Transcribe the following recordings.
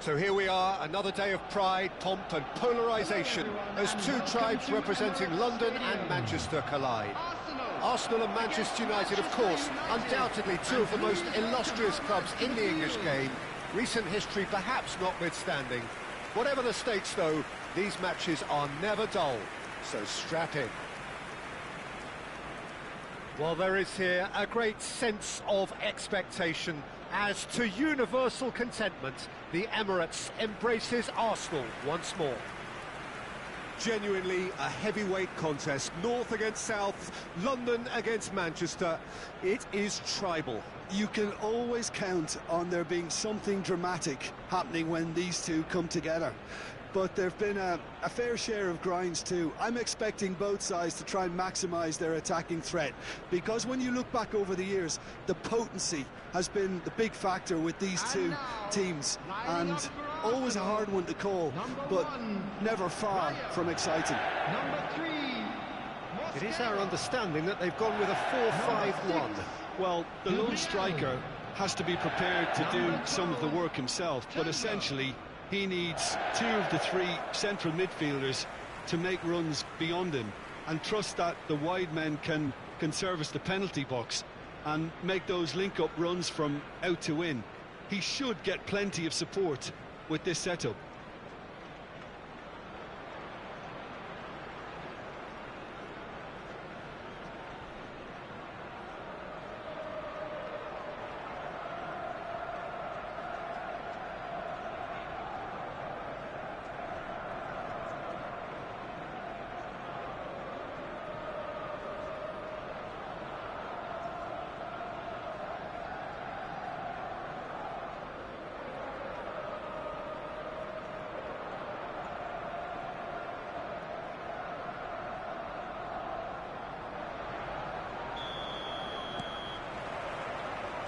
So here we are, another day of pride, pomp and polarisation as two tribes representing London and Manchester collide. Arsenal and Manchester United, of course, undoubtedly two of the most illustrious clubs in the English game, recent history perhaps notwithstanding. Whatever the stakes, though, these matches are never dull, so strap in. Well, there is here a great sense of expectation as, to universal contentment, the Emirates embraces Arsenal once more. Genuinely a heavyweight contest, north against south, London against Manchester. It is tribal. You can always count on there being something dramatic happening when these two come together. But there have been a fair share of grinds too. I'm expecting both sides to try and maximise their attacking threat, because when you look back over the years, the potency has been the big factor with these two teams, and always a hard one to call, but never far from exciting. It is our understanding that they've gone with a 4-5-1. Well, the lone striker has to be prepared to do some of the work himself, but essentially he needs two of the three central midfielders to make runs beyond him and trust that the wide men can service the penalty box and make those link-up runs from out to in. He should get plenty of support with this setup.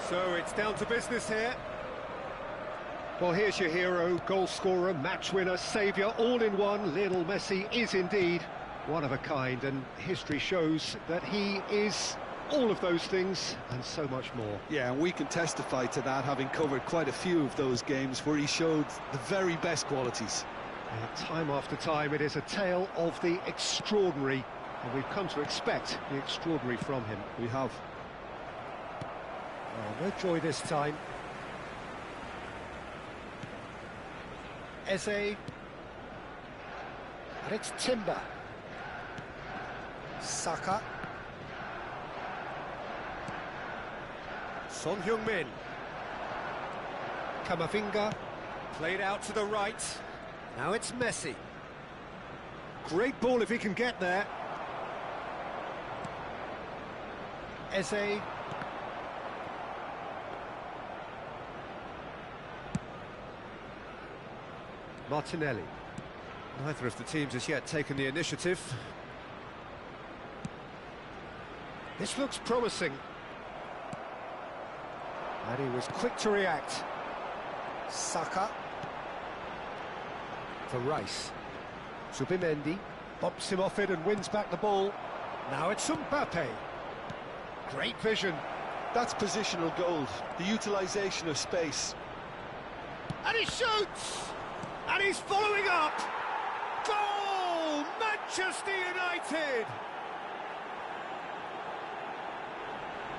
So it's down to business here. Well, here's your hero, goal scorer, match winner, saviour, all in one. Lionel Messi is indeed one of a kind, and history shows that he is all of those things and so much more. Yeah, and we can testify to that, having covered quite a few of those games where he showed the very best qualities. Time after time, it is a tale of the extraordinary, and we've come to expect the extraordinary from him. We have. Oh, no joy this time. Eze. And it's Timber. Saka. Son Heung-min. Kamavinga. Played out to the right. Now it's Messi. Great ball if he can get there. Eze. Martinelli. Neither of the teams has yet taken the initiative. This looks promising. And he was quick to react. Saka. For Rice. Zubimendi bumps him off it and wins back the ball. Now it's Mbappe. Great vision. That's positional gold, the utilisation of space. And he shoots! And he's following up! Goal! Manchester United!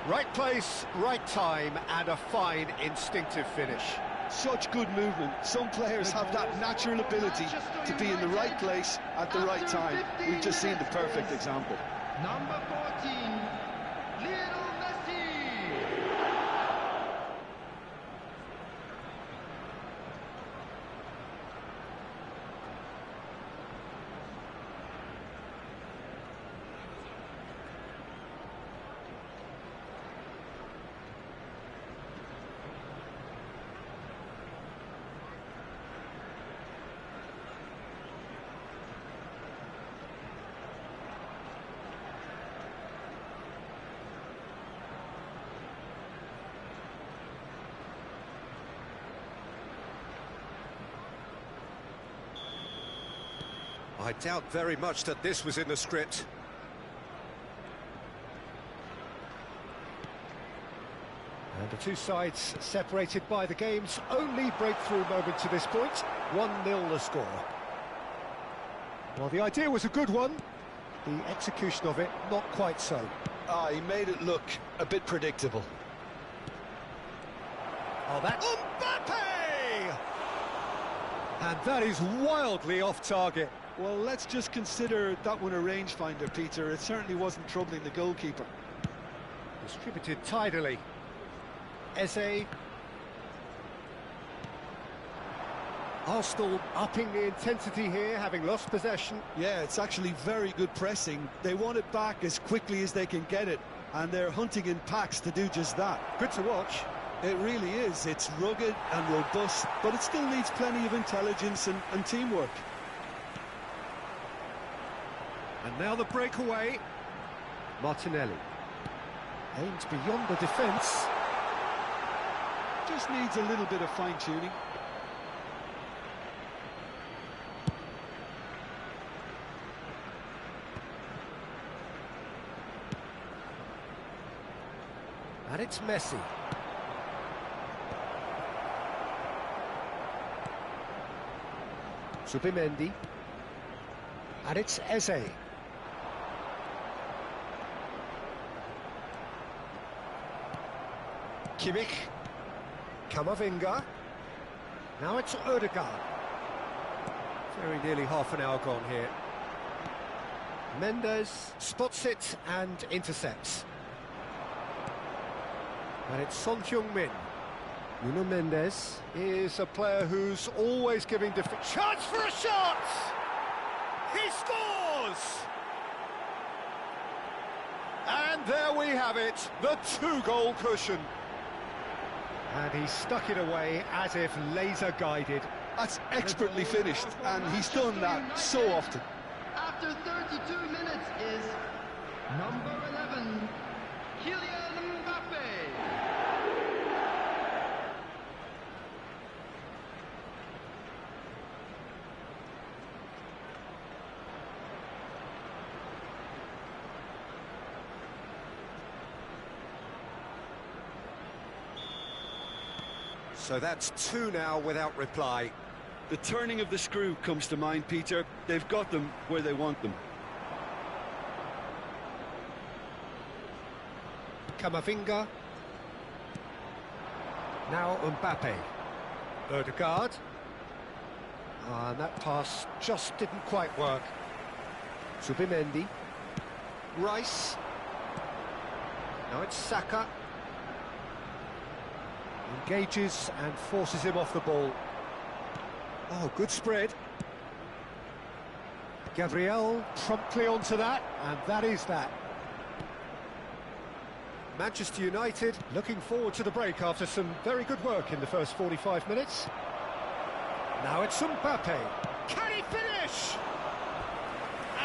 Right place, right time, and a fine instinctive finish. Such good movement. Some players have that natural ability to be in the right place at the right time. We've just seen the perfect example. Number 14, Lionel Messi. I doubt very much that this was in the script. And the two sides separated by the game's only breakthrough moment to this point. 1-0 the score. Well, the idea was a good one. The execution of it, not quite so. He made it look a bit predictable. Oh, that's Mbappe! And that is wildly off target. Well, let's just consider that one a rangefinder, Peter. It certainly wasn't troubling the goalkeeper. Distributed tidily. Eze. Arsenal upping the intensity here, having lost possession. Yeah, it's actually very good pressing. They want it back as quickly as they can get it, and they're hunting in packs to do just that. Good to watch. It really is. It's rugged and robust, but it still needs plenty of intelligence and teamwork. And now the breakaway. Martinelli. Aims beyond the defence. Just needs a little bit of fine-tuning. And it's Messi. Subimendi. And it's Eze. Kimmich. Kamavinga. Now it's Odegaard. Very nearly half an hour gone here. Mendes spots it and intercepts. And it's Son Heung-min. Nuno Mendes is a player who's always giving defense. Chance for a shot! He scores! And there we have it, the two-goal cushion. And he stuck it away as if laser-guided. That's expertly finished, and he's done that so often. After 32 minutes is number 11, Kylian Mbappe. So that's two now without reply. The turning of the screw comes to mind, Peter. They've got them where they want them. Kamavinga. Now Mbappe. Odegaard. And that pass just didn't quite work. Subimendi. Rice. Now it's Saka. Engages and forces him off the ball. Oh, good spread. Gabriel promptly onto that, and that is that. Manchester United looking forward to the break after some very good work in the first 45 minutes. Now it's Mbappe. Can he finish?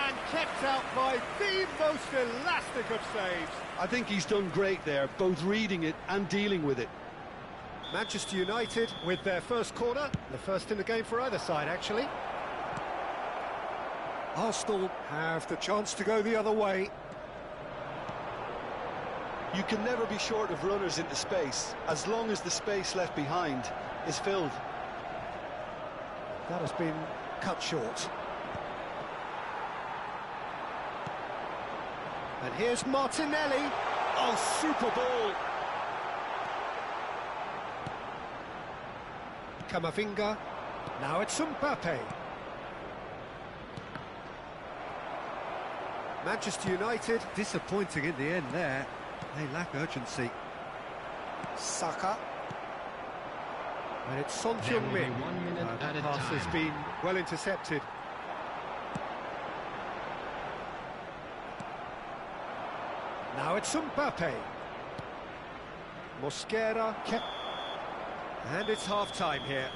And kept out by the most elastic of saves. I think he's done great there, both reading it and dealing with it. Manchester United with their first corner, the first in the game for either side, actually. Arsenal have the chance to go the other way. You can never be short of runners into space, as long as the space left behind is filled. That has been cut short. And here's Martinelli. Oh, super ball. Kamavinga. Now it's Mbappe. Manchester United disappointing in the end there. They lack urgency. Saka. And it's Son Heung-min. The pass has been well intercepted. Now it's Mbappe. Mosquera kept. And it's half-time here.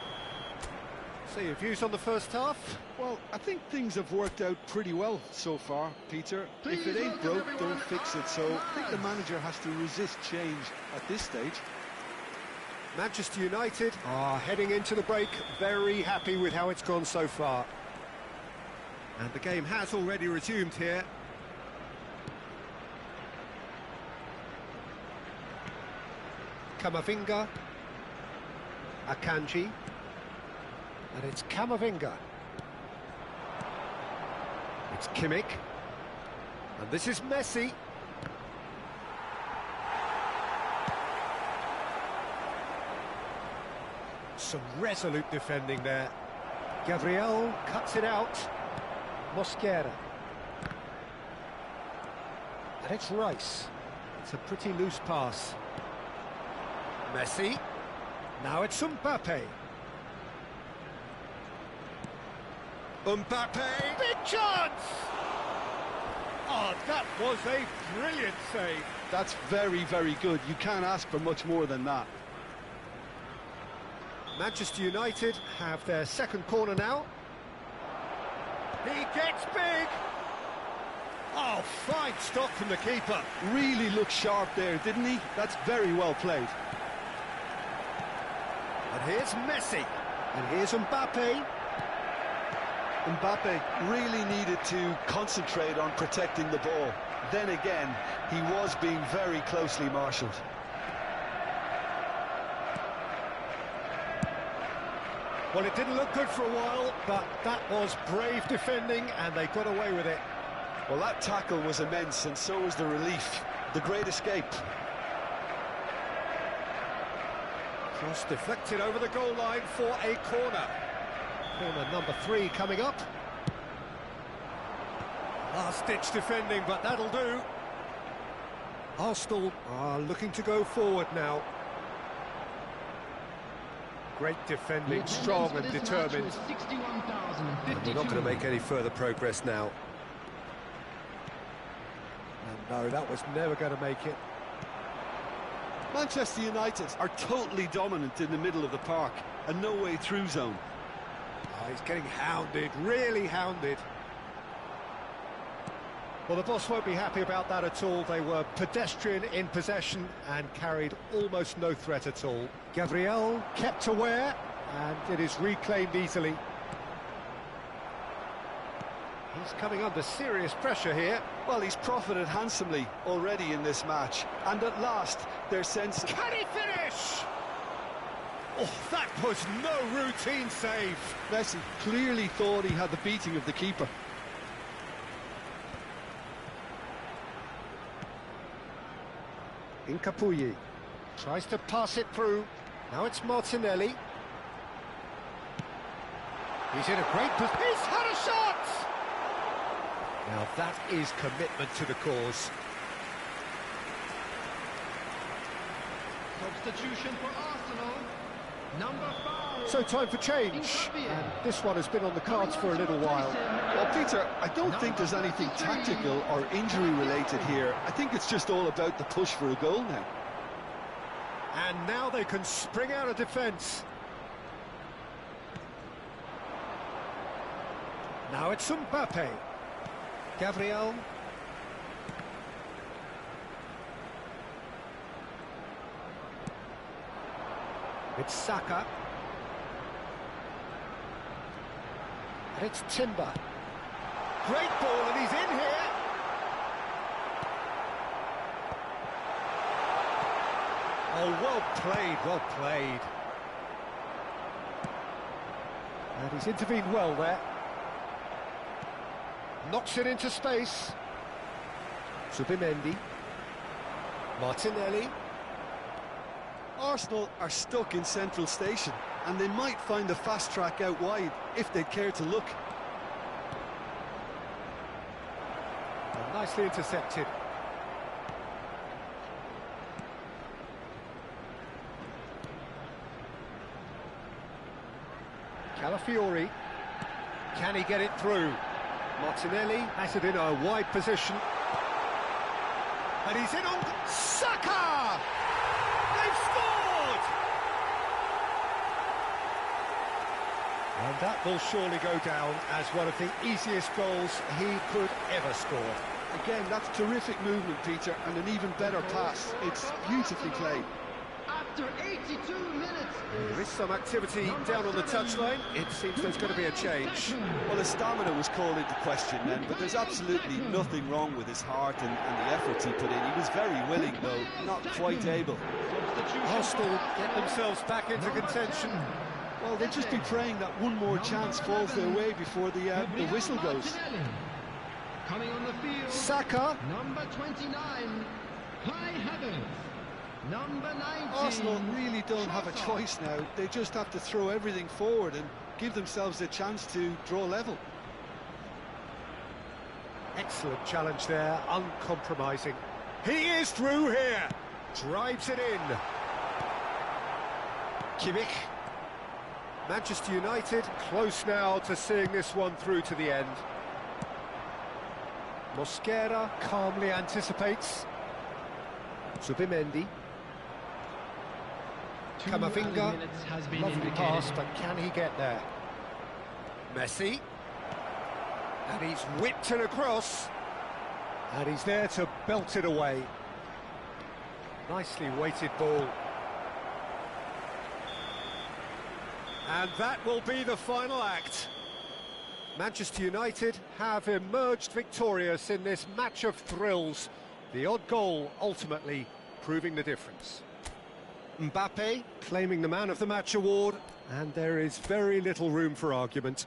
So your views on the first half? Well, I think things have worked out pretty well so far, Peter. If it ain't broke, don't fix it. So I think the manager has to resist change at this stage. Manchester United are heading into the break very happy with how it's gone so far. And the game has already resumed here. Kamavinga, Akanji, and it's Kamavinga. It's Kimmich, and this is Messi. Some resolute defending there. Gabriel cuts it out. Mosquera. And it's Rice. It's a pretty loose pass. Messi. Now it's Mbappe. Mbappe! Big chance! Oh, that was a brilliant save. That's very, very good. You can't ask for much more than that. Manchester United have their second corner now. He gets big! Oh, fine stop from the keeper. Really looked sharp there, didn't he? That's very well played. And here's Messi. And here's Mbappe. Mbappe really needed to concentrate on protecting the ball. Then again, he was being very closely marshalled. Well, it didn't look good for a while, but that was brave defending, and they got away with it. Well, that tackle was immense, and so was the relief. The great escape. Cross deflected over the goal line for a corner. Corner number 3 coming up. Last-ditch defending, but that'll do. Arsenal are looking to go forward now. Great defending, strong and determined. And we're not going to make any further progress now. And no, that was never going to make it. Manchester United are totally dominant in the middle of the park, and no way through zone. Oh, he's getting hounded, really hounded. Well, the boss won't be happy about that at all. They were pedestrian in possession and carried almost no threat at all. Gabriel kept aware, and it is reclaimed easily. He's coming under serious pressure here. Well, he's profited handsomely already in this match, and at last, their sense... Can he finish? Oh, that was no routine save. Messi clearly thought he had the beating of the keeper. Incapuyi tries to pass it through. Now it's Martinelli. He's in a great position. He's had a shot! Now that is commitment to the cause. Substitution for Arsenal. Number 5. So time for change. And this one has been on the cards for a little while. Well, Peter, I don't think there's anything tactical or injury-related here. I think it's just all about the push for a goal now. And now they can spring out of defence. Now it's Mbappe. Gabriel. It's Saka. And it's Timber. Great ball, and he's in here. Oh, well played, well played. And he's intervened well there. Knocks it into space. Zubimendi. Martinelli. Arsenal are stuck in central station, and they might find a fast track out wide if they'd care to look. And nicely intercepted. Calafiori. Can he get it through? Martinelli has it in a wide position. And he's in on Saka! They've scored! And that will surely go down as one of the easiest goals he could ever score. Again, that's terrific movement, Peter, and an even better pass. It's beautifully played. At after 82 minutes. There is some activity down on the touchline. It seems there's going to be a change. Well, his stamina was called into question then, but there's absolutely nothing wrong with his heart and the efforts he put in. He was very willing, though, not quite able. Arsenal get themselves back into contention. Well, they'll just be praying that one more chance falls their way before the whistle goes. Coming on the field, Saka. number 29, Kai Havertz. Number 19. Arsenal really don't have a choice now. They just have to throw everything forward and give themselves a chance to draw level. Excellent challenge there, uncompromising. He is through here. Drives it in. Kimmich. Manchester United close now to seeing this one through to the end. Mosquera calmly anticipates. Zubimendi. Camavinga, lovely pass, but can he get there? Messi. And he's whipped it across. And he's there to belt it away. Nicely weighted ball. And that will be the final act. Manchester United have emerged victorious in this match of thrills. The odd goal ultimately proving the difference. Mbappe claiming the Man of the Match award, and there is very little room for argument.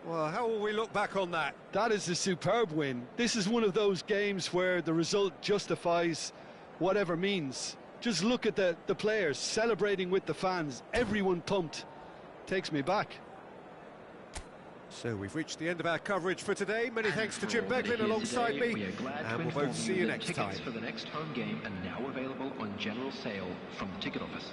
Well, how will we look back on that? That is a superb win. This is one of those games where the result justifies whatever means. Just look at the players celebrating with the fans. Everyone pumped. Takes me back. So we've reached the end of our coverage for today. Many thanks to Jim Beglin alongside me, and we'll both see you next time. Tickets for the next home game are now available on general sale from the ticket office.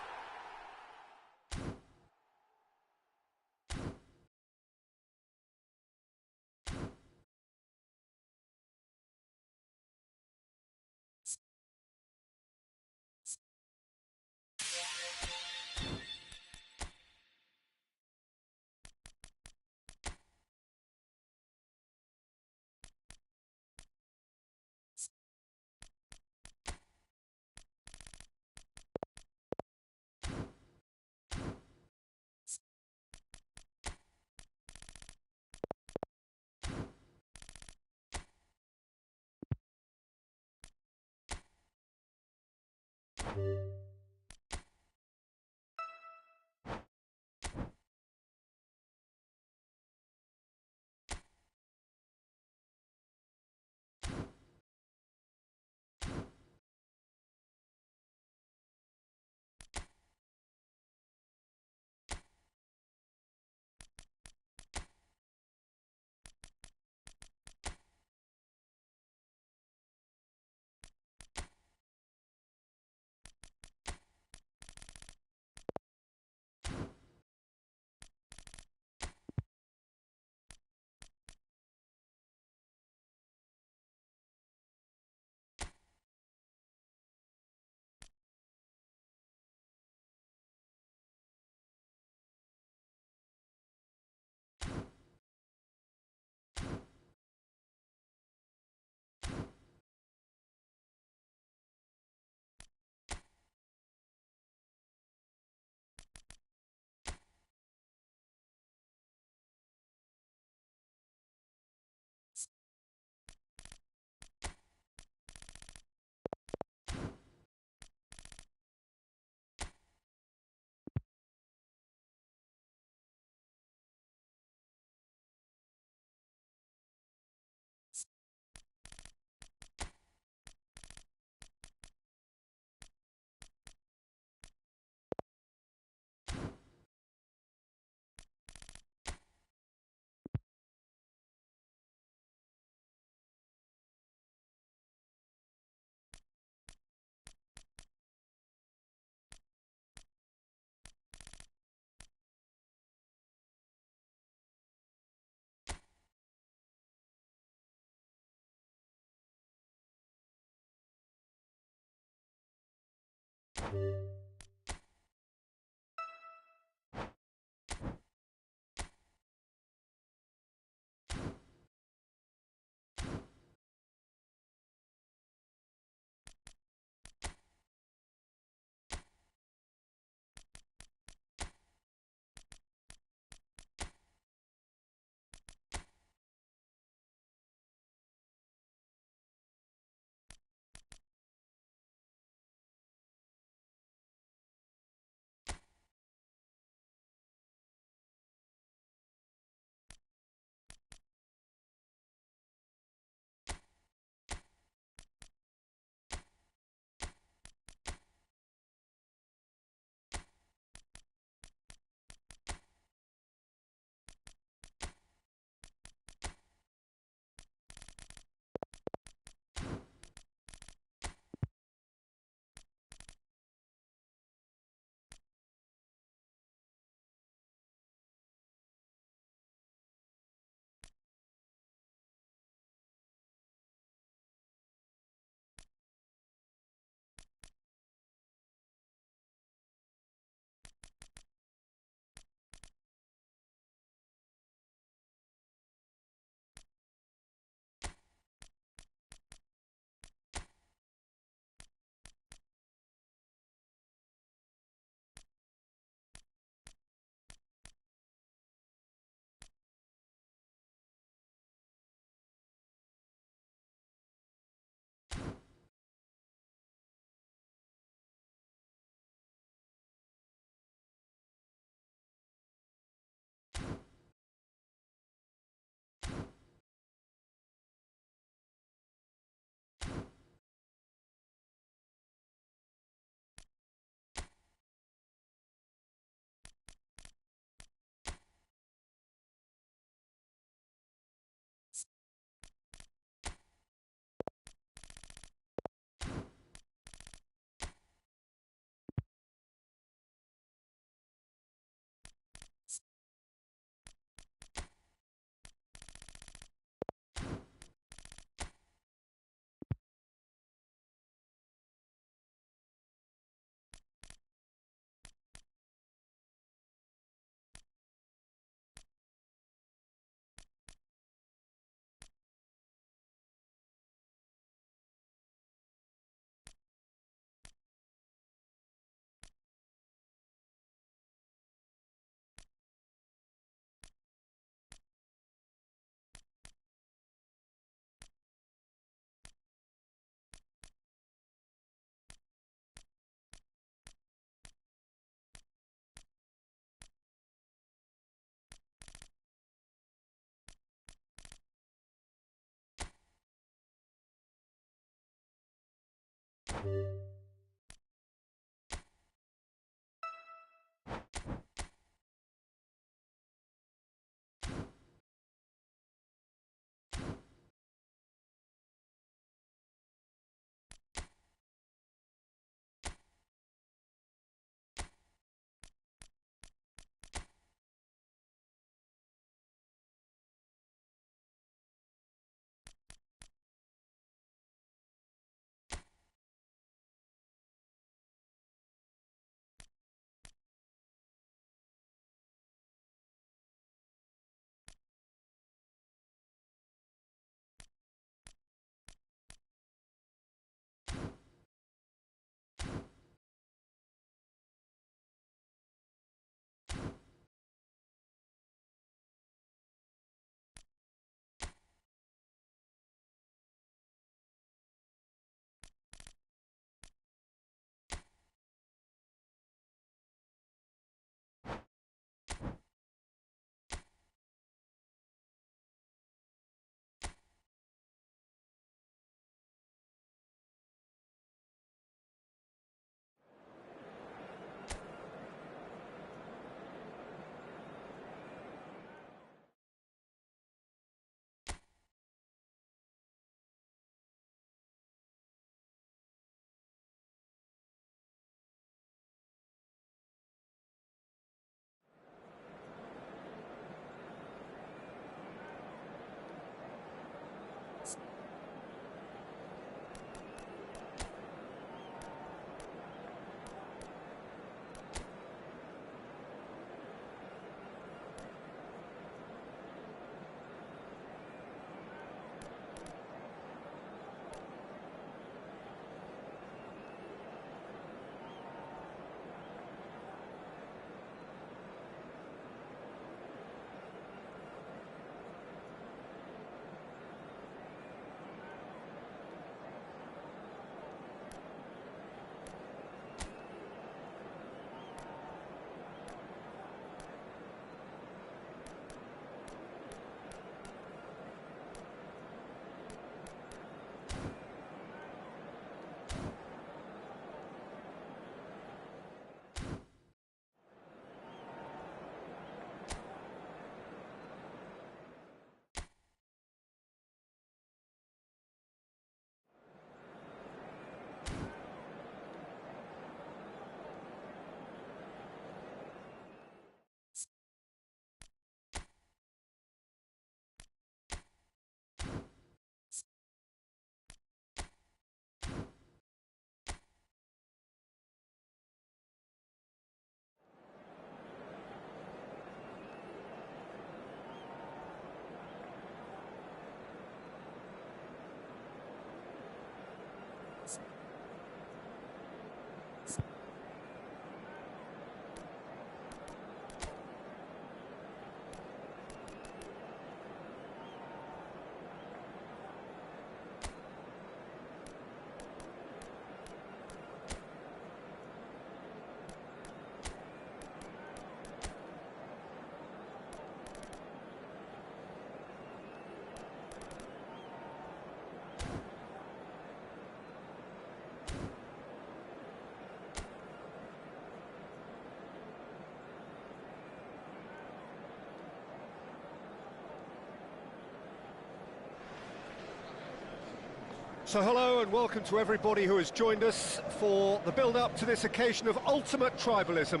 So hello and welcome to everybody who has joined us for the build-up to this occasion of ultimate tribalism.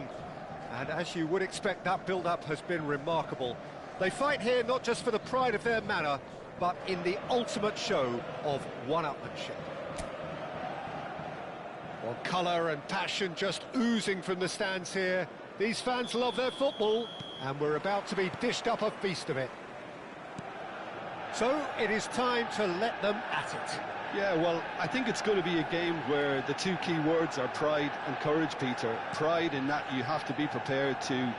And as you would expect, that build-up has been remarkable. They fight here not just for the pride of their manor, but in the ultimate show of one-upmanship. Well, colour and passion just oozing from the stands here. These fans love their football, and we're about to be dished up a feast of it. So it is time to let them at it. Yeah, well, I think it's going to be a game where the two key words are pride and courage, Peter. Pride in that you have to be prepared to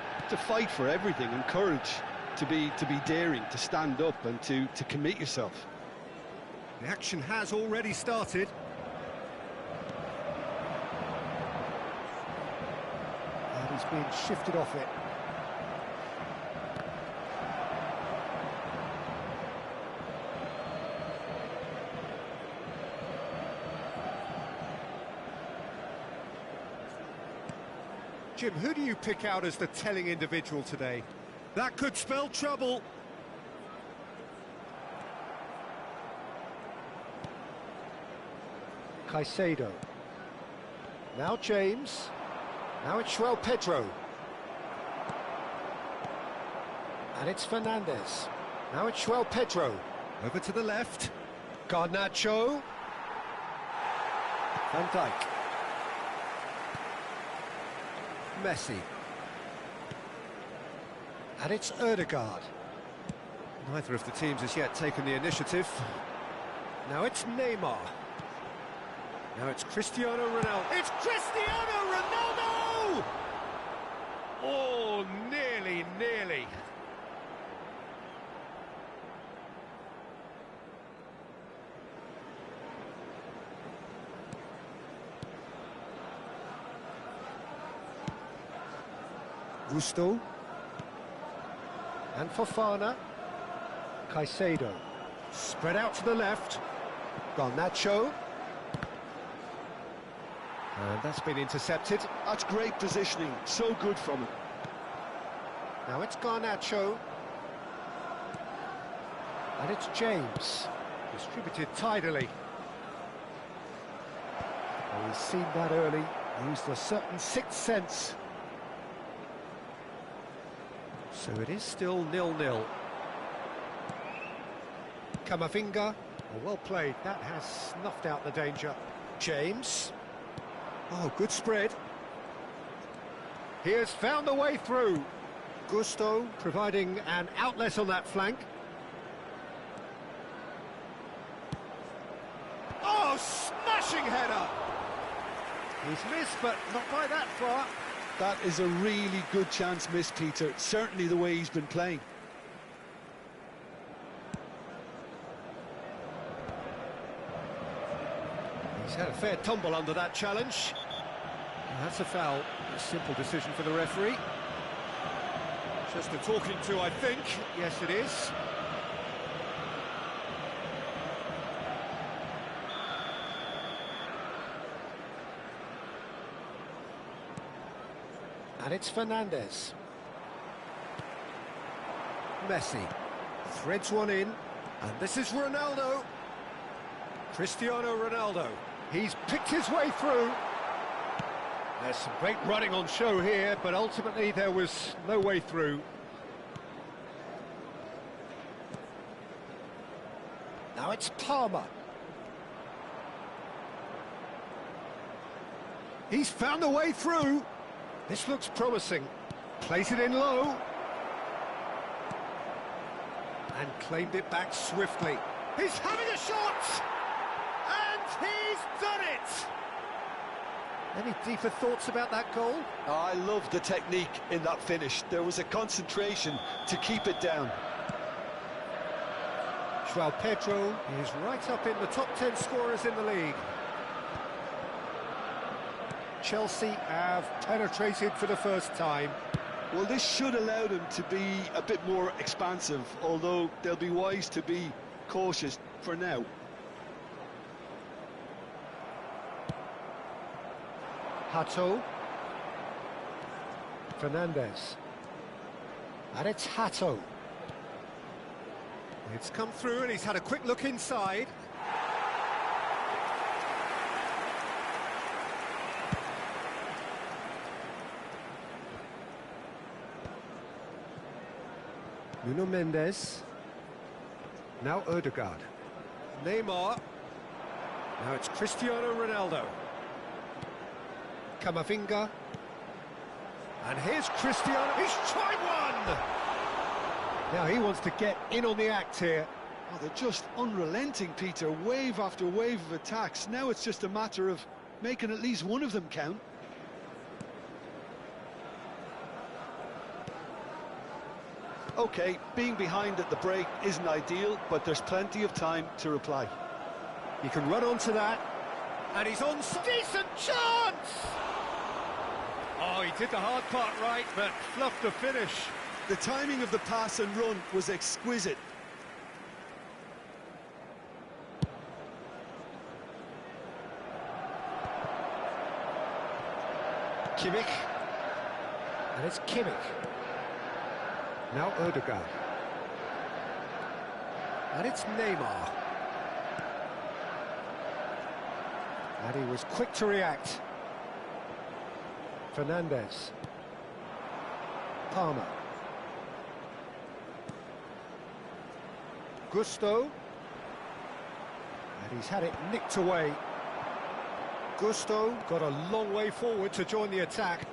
fight for everything, and courage to be daring, to stand up and to commit yourself. The action has already started. And he's been shifted off it. Jim, who do you pick out as the telling individual today? That could spell trouble. Caicedo. Now James. Now it's Pedro. And it's Fernandez. Now it's Pedro. Over to the left. Garnacho. Van Dijk. Messi. And it's Ødegaard. Neither of the teams has yet taken the initiative. Now it's Neymar. Now it's Cristiano Ronaldo. It's Cristiano Ronaldo! Oh, nearly. Gusto. And Fofana. Caicedo. Spread out to the left. Garnacho. And that's been intercepted. That's great positioning, so good from him. Now it's Garnacho. And it's James. Distributed tidily. Well, he's seen that early. Used a certain sixth sense. So it is still 0-0. Camavinga, well played. That has snuffed out the danger. James. Oh, good spread. He has found the way through. Gusto providing an outlet on that flank. Oh, smashing header! He's missed, but not by that far. That is a really good chance missed, Peter. Certainly the way he's been playing. He's had a fair tumble under that challenge. And that's a foul. A simple decision for the referee. Just a talking to, I think. Yes, it is. And it's Fernandez. Messi threads one in, and this is Ronaldo. Cristiano Ronaldo. He's picked his way through. There's some great running on show here, but ultimately there was no way through. Now it's Palmer. He's found a way through. This looks promising. Plays it in low. And claimed it back swiftly. He's having a shot! And he's done it! Any deeper thoughts about that goal? I love the technique in that finish. There was a concentration to keep it down. Pedro is right up in the top 10 scorers in the league. Chelsea have penetrated for the first time. Well, this should allow them to be a bit more expansive, although they'll be wise to be cautious for now. Hato. Fernandez. And it's Hato. It's come through and he's had a quick look inside. Nuno Mendes. Now Odegaard. Neymar. Now it's Cristiano Ronaldo. Camavinga. And here's Cristiano. He's tried one! Now he wants to get in on the act here. Oh, they're just unrelenting, Peter. Wave after wave of attacks. Now it's just a matter of making at least one of them count. OK, being behind at the break isn't ideal, but there's plenty of time to reply. He can run onto that. And he's on. Decent chance! Oh, he did the hard part right, but fluffed the finish. The timing of the pass and run was exquisite. Kimmich. And it's Kimmich. Now Odegaard. And it's Neymar. And he was quick to react. Fernandes. Palmer. Gusto. And he's had it nicked away. Gusto got a long way forward to join the attack.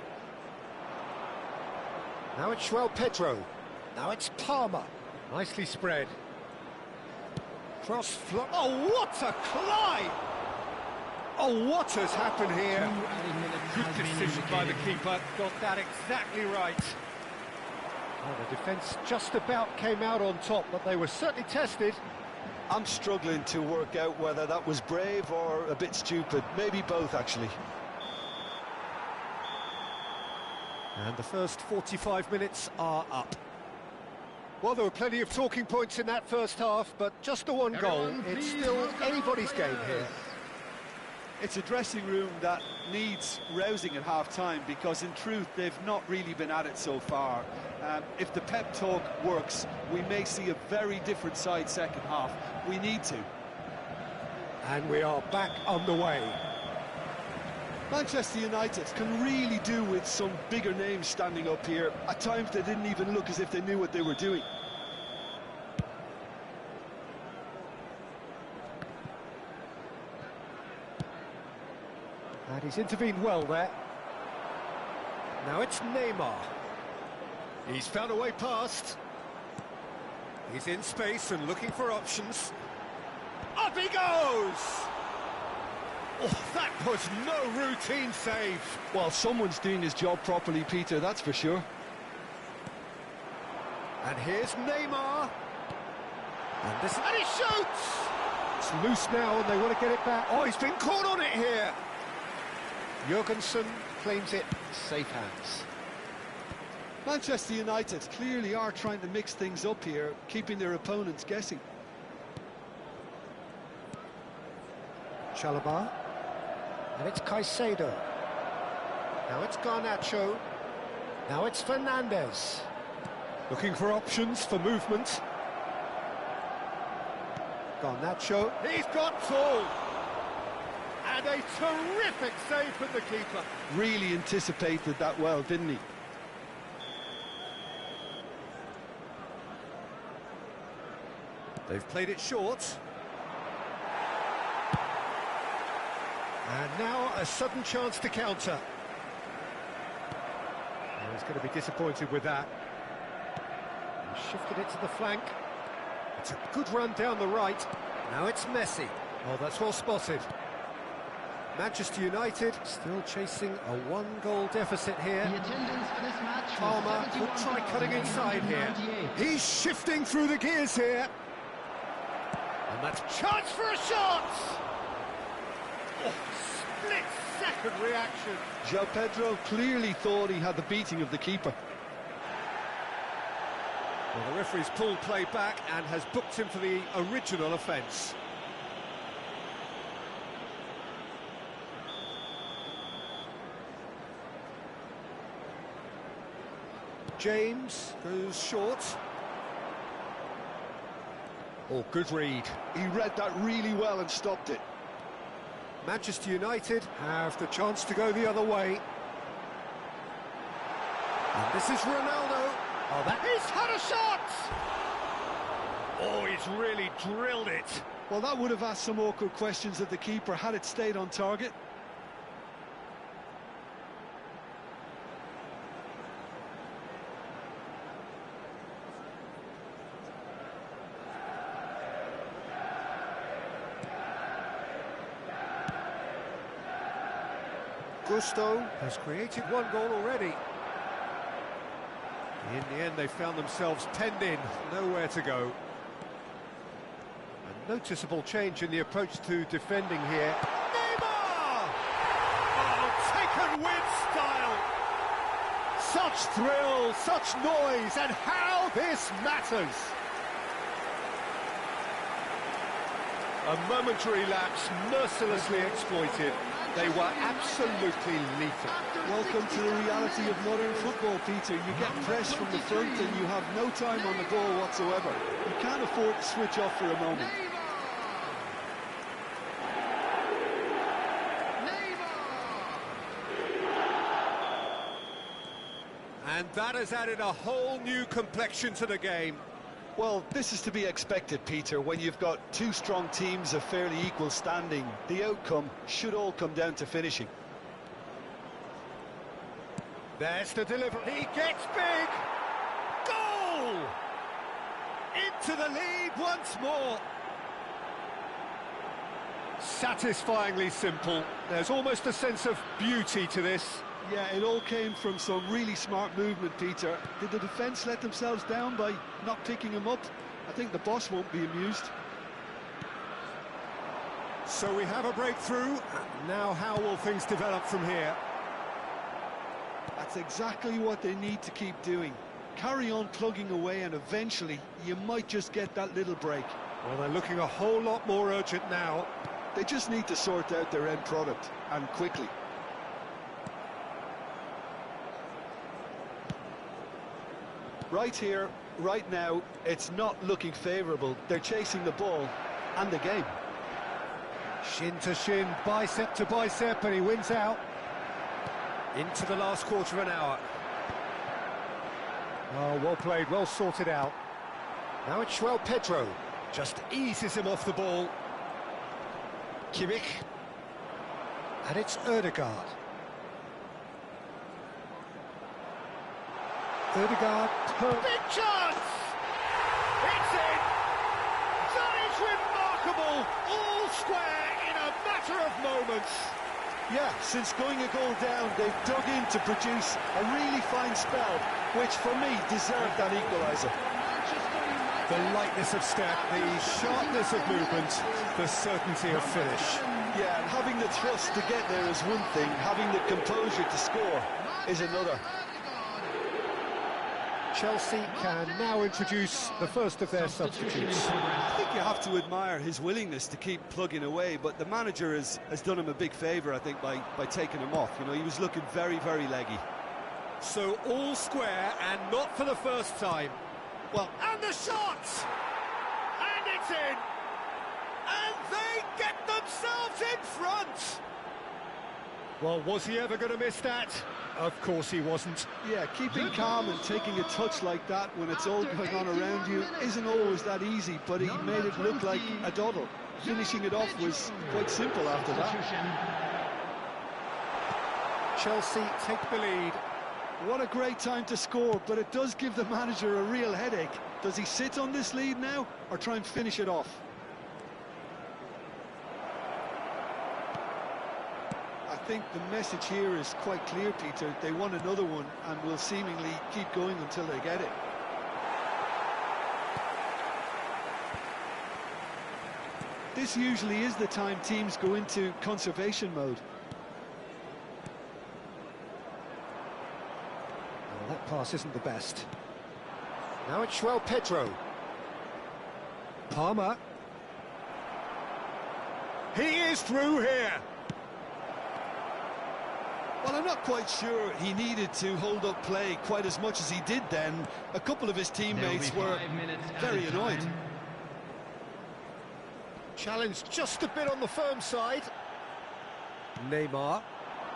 Now it's João Pedro. Now it's Palmer. Nicely spread. Cross flow. Oh, what a climb! Oh, what has happened here? Good decision by the keeper. Got that exactly right. Oh, the defence just about came out on top, but they were certainly tested. I'm struggling to work out whether that was brave or a bit stupid. Maybe both, actually. And the first 45 minutes are up. Well, there were plenty of talking points in that first half, but just the one goal. It's still anybody's game here. It's a dressing room that needs rousing at half-time, because in truth they've not really been at it so far. If the pep talk works, we may see a very different side second half. We need to. And we are back on the way. Manchester United can really do with some bigger names standing up here. At times they didn't even look as if they knew what they were doing. And he's intervened well there. Now it's Neymar. He's found a way past. He's in space and looking for options. Up he goes! Oh, that was no routine save. Well, someone's doing his job properly, Peter, that's for sure. And here's Neymar. And he shoots! It's loose now and they want to get it back. Oh, he's been caught on it here. Jurgensen claims it. Safe hands. Manchester United clearly are trying to mix things up here, keeping their opponents guessing. Chalobah. And it's Caicedo. Now it's Garnacho. Now it's Fernandes. Looking for options for movement. Garnacho. He's got two. And a terrific save from the keeper. Really anticipated that well, didn't he? They've played it short. And now a sudden chance to counter. Oh, he's going to be disappointed with that. He shifted it to the flank. It's a good run down the right. Now it's Messi. Oh, that's well spotted. Manchester United still chasing a one-goal deficit here. The attendance for this match. Palmer could try cutting inside here. He's shifting through the gears here. And that's chance for a shot! Oh, split-second reaction. João Pedro clearly thought he had the beating of the keeper. Well, the referee's pulled play back and has booked him for the original offence. James goes short. Oh, good read. He read that really well and stopped it. Manchester United have the chance to go the other way. And this is Ronaldo. Oh, he's had a shot! Oh, he's really drilled it. Well, that would have asked some awkward questions of the keeper had it stayed on target. Gusto has created one goal already. In the end, they found themselves penned in, nowhere to go. A noticeable change in the approach to defending here. Neymar! Oh, taken with style! Such thrill, such noise, and how this matters! A momentary lapse mercilessly exploited. They were absolutely lethal. Welcome to the reality of modern football, Peter. You get pressed from the front and you have no time on the ball whatsoever. You can't afford to switch off for a moment. And that has added a whole new complexion to the game. Well, this is to be expected, Peter. When you've got two strong teams of fairly equal standing, the outcome should all come down to finishing. There's the delivery. He gets big. Goal! Into the lead once more. Satisfyingly simple. There's almost a sense of beauty to this. Yeah, it all came from some really smart movement, Peter. Did the defence let themselves down by not picking him up? I think the boss won't be amused. So we have a breakthrough. Now how will things develop from here? That's exactly what they need to keep doing. Carry on plugging away and eventually you might just get that little break. Well, they're looking a whole lot more urgent now. They just need to sort out their end product, and quickly. Right here, right now, it's not looking favourable. They're chasing the ball and the game. Shin to shin, bicep to bicep, and he wins out. Into the last quarter of an hour. Oh, well played, well sorted out. Now it's Pedro. Just eases him off the ball. Kimmich. And it's Ødegaard. Ødegaard. Big chance! It's in! That is remarkable! All square in a matter of moments. Yeah, since going a goal down, they've dug in to produce a really fine spell, which for me deserved that equaliser. The lightness of step, the sharpness of movement, the certainty of finish. Yeah, and having the thrust to get there is one thing, having the composure to score is another. Chelsea can now introduce the first of their substitutes. I think you have to admire his willingness to keep plugging away, but the manager has done him a big favour, I think, by taking him off. You know, he was looking very, very leggy. So all square, and not for the first time. Well, and the shot! And it's in! And they get themselves in front! Well, was he ever going to miss that? Of course he wasn't. Yeah, keeping calm and taking a touch like that when it's all going on around you isn't always that easy, but he made it look like a doddle. Finishing it off was quite simple after that. Chelsea take the lead. What a great time to score, but it does give the manager a real headache. Does he sit on this lead now, or try and finish it off? I think the message here is quite clear, Peter. They want another one and will seemingly keep going until they get it. This usually is the time teams go into conservation mode. Well, that pass isn't the best. Now it's Pedro. Palmer. He is through here. Well, I'm not quite sure he needed to hold up play quite as much as he did then. A couple of his teammates were very annoyed. Challenged just a bit on the firm side. Neymar.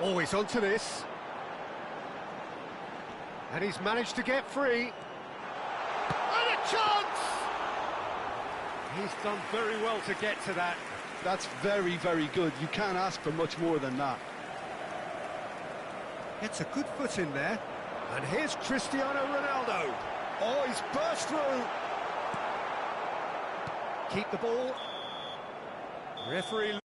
Always onto this. And he's managed to get free. Chance! He's done very well to get to that. That's very, very good. You can't ask for much more than that. Gets a good foot in there. And here's Cristiano Ronaldo. Oh, he's burst through. Keep the ball. Referee...